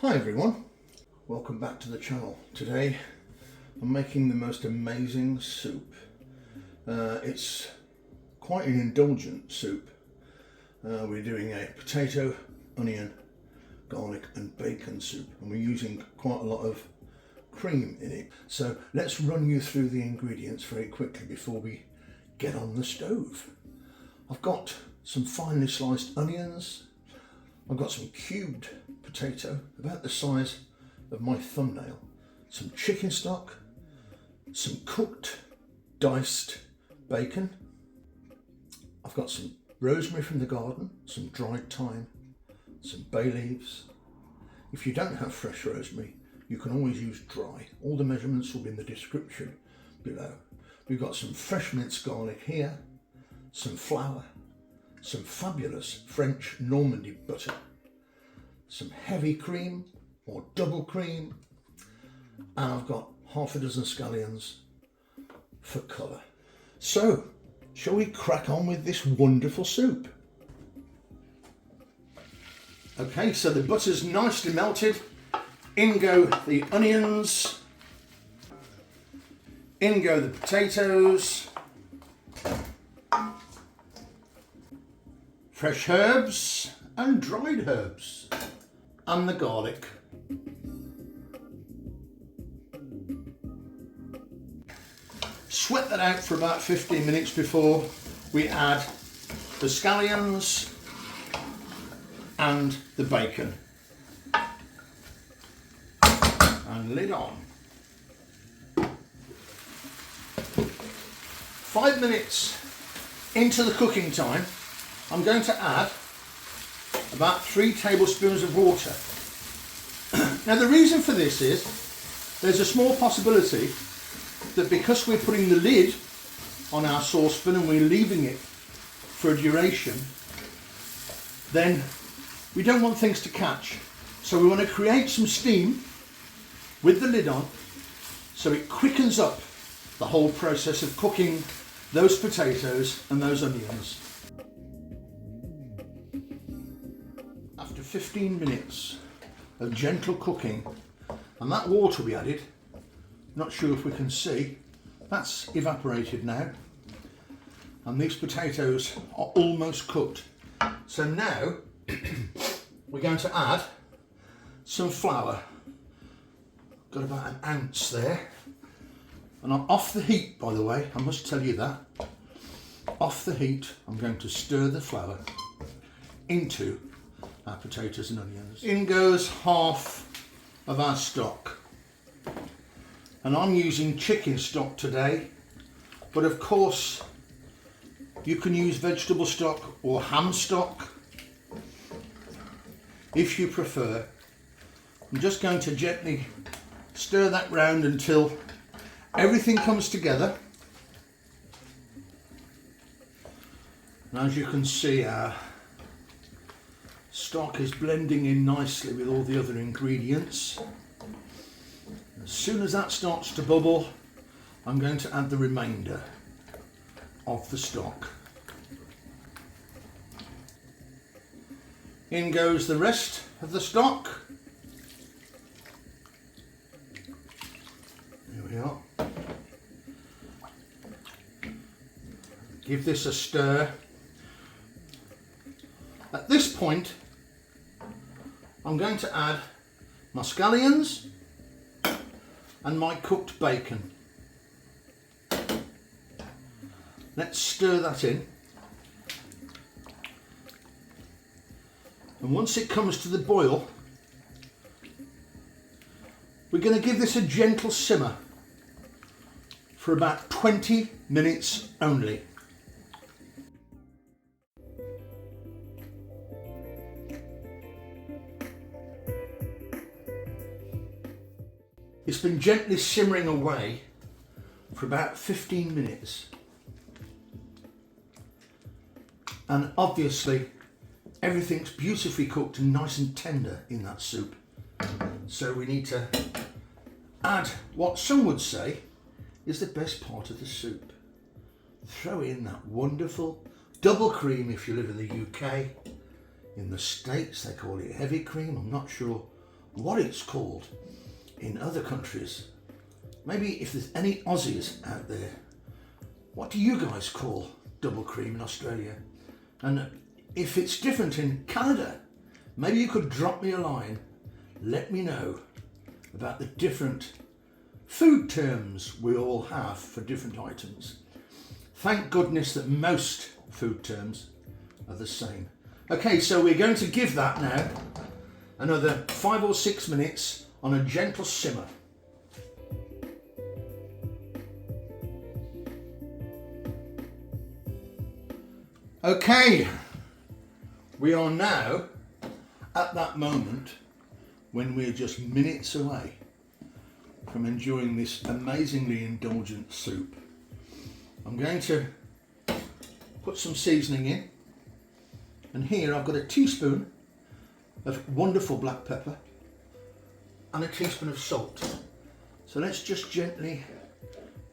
Hi everyone, welcome back to the channel. Today I'm making the most amazing soup. It's quite an indulgent soup. We're doing a potato, onion, garlic and bacon soup, and we're using quite a lot of cream in it. So let's run you through the ingredients very quickly before we get on the stove. I've got some finely sliced onions. I've got some cubed potato, about the size of my thumbnail, some chicken stock, some cooked diced bacon. I've got some rosemary from the garden, some dried thyme, some bay leaves. If you don't have fresh rosemary, you can always use dry. All the measurements will be in the description below. We've got some fresh minced garlic here, some flour, some fabulous French Normandy butter, some heavy cream or double cream, and I've got half a dozen scallions for colour. So, shall we crack on with this wonderful soup? Okay, so the butter's nicely melted. In go the onions, in go the potatoes, fresh herbs and dried herbs, and the garlic. Sweat that out for about 15 minutes before we add the scallions and the bacon. And lid on. 5 minutes into the cooking time, I'm going to add about 3 tablespoons of water. Now the reason for this is there's a small possibility that because we're putting the lid on our saucepan and we're leaving it for a duration, then we don't want things to catch. So we want to create some steam with the lid on so it quickens up the whole process of cooking those potatoes and those onions. After 15 minutes of gentle cooking, and that water we added, not sure if we can see, that's evaporated now, and these potatoes are almost cooked. So now we're going to add some flour. Got about an ounce there, and I'm off the heat, by the way, I must tell you that. Off the heat, I'm going to stir the flour into our potatoes and onions. In goes half of our stock, and I'm using chicken stock today, but of course you can use vegetable stock or ham stock if you prefer. I'm just going to gently stir that round until everything comes together, and as you can see, our stock is blending in nicely with all the other ingredients. As soon as that starts to bubble, I'm going to add the remainder of the stock. In goes the rest of the stock. Here we are. Give this a stir. At this point, I'm going to add my scallions and my cooked bacon. Let's stir that in. And once it comes to the boil, we're going to give this a gentle simmer for about 20 minutes only. It's been gently simmering away for about 15 minutes. And obviously everything's beautifully cooked and nice and tender in that soup. So we need to add what some would say is the best part of the soup. Throw in that wonderful double cream if you live in the UK. In the States they call it heavy cream. I'm not sure what it's called in other countries. Maybe if there's any Aussies out there, what do you guys call double cream in Australia? And if it's different in Canada, maybe you could drop me a line, let me know about the different food terms we all have for different items. Thank goodness that most food terms are the same. Okay, so we're going to give that now another 5 or 6 minutes on a gentle simmer. Okay, we are now at that moment when we're just minutes away from enjoying this amazingly indulgent soup. I'm going to put some seasoning in, and here I've got a teaspoon of wonderful black pepper and a teaspoon of salt. So let's just gently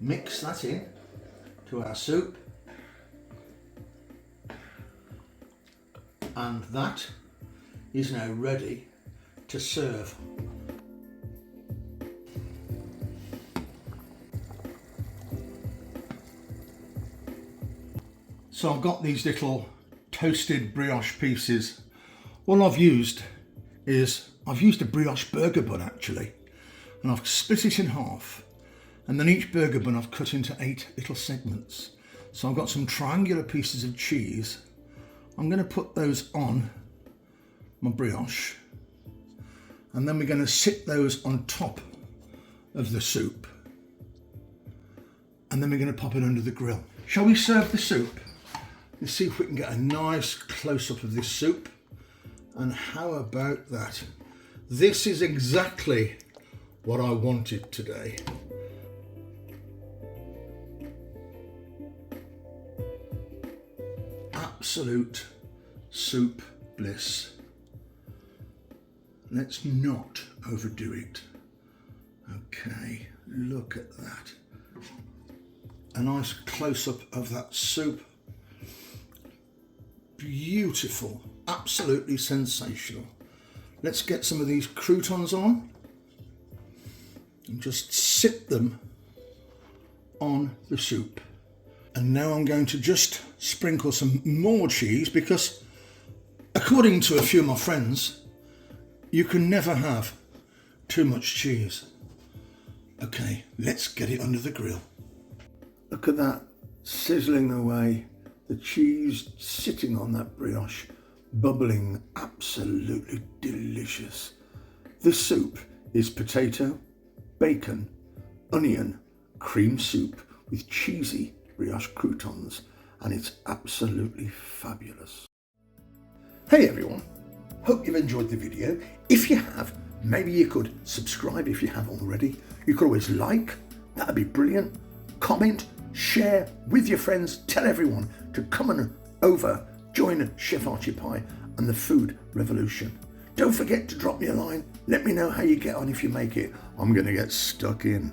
mix that in to our soup, and that is now ready to serve. So I've got these little toasted brioche pieces. What I've used a brioche burger bun actually, and I've split it in half, and then each burger bun I've cut into 8 little segments. So I've got some triangular pieces of cheese. I'm going to put those on my brioche, and then we're going to sit those on top of the soup, and then we're going to pop it under the grill. Shall we serve the soup? Let's see if we can get a nice close-up of this soup. And how about that? This is exactly what I wanted today. Absolute soup bliss. Let's not overdo it. Okay, look at that. A nice close-up of that soup. Beautiful, absolutely sensational. Let's get some of these croutons on and just sit them on the soup. And now I'm going to just sprinkle some more cheese, because according to a few of my friends, you can never have too much cheese. Okay, let's get it under the grill. Look at that, sizzling away. The cheese sitting on that brioche, bubbling, absolutely delicious. This soup is potato, bacon, onion, cream soup with cheesy brioche croutons, and it's absolutely fabulous. Hey everyone, hope you've enjoyed the video. If you have, maybe you could subscribe if you haven't already. You could always like, that'd be brilliant. Comment, share with your friends, tell everyone to come on over, join Chef Archie Pie and the food revolution. Don't forget to drop me a line, let me know how you get on if you make it. I'm going to get stuck in.